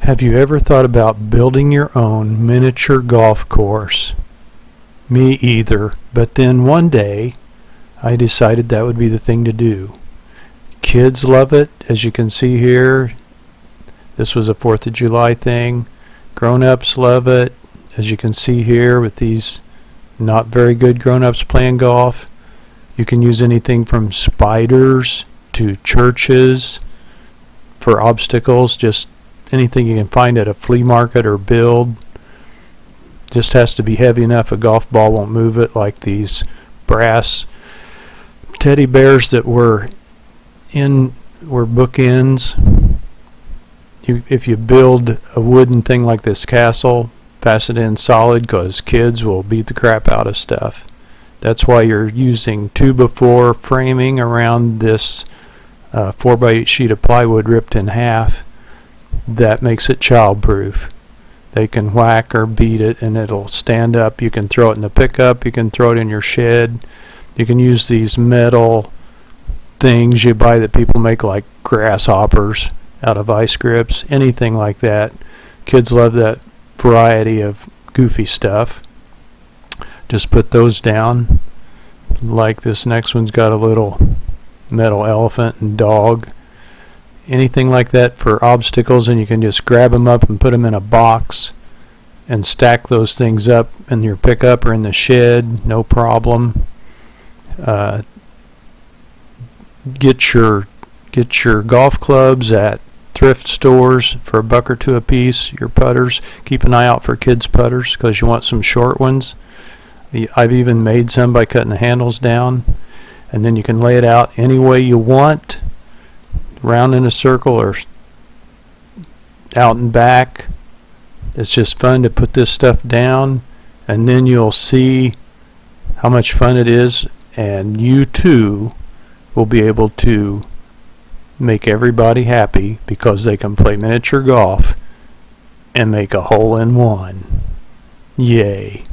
Have you ever thought about building your own miniature golf course? Me either, but then one day I decided that would be the thing to do. Kids love it, as you can see here. This was a 4th of July thing. Grown-ups love it, as you can see here with these not very good grown-ups playing golf. You can use anything from spiders to churches for obstacles, just anything you can find at a flea market or build. Just has to be heavy enough a golf ball won't move it, like these brass teddy bears that were bookends. If you build a wooden thing like this castle, pass it in solid, because kids will beat the crap out of stuff. That's why you're using 2x4 framing around this 4x8 sheet of plywood ripped in half. That makes it childproof. They can whack or beat it and it'll stand up. You can throw it in the pickup, you can throw it in your shed. You can use these metal things you buy that people make, like grasshoppers out of vice grips, anything like that. Kids love that variety of goofy stuff. Just put those down. Like this next one's got a little metal elephant and dog. Anything like that for obstacles, and you can just grab them up and put them in a box and stack those things up in your pickup or in the shed, no problem. Get your golf clubs at thrift stores for $1 or $2 a piece. Your putters, keep an eye out for kids' putters, because you want some short ones. I've even made some by cutting the handles down, and then you can lay it out any way you want, round in a circle or out and back. It's just fun to put this stuff down, and then you'll see how much fun it is, and you too will be able to make everybody happy, because they can play miniature golf and make a hole-in-one. Yay.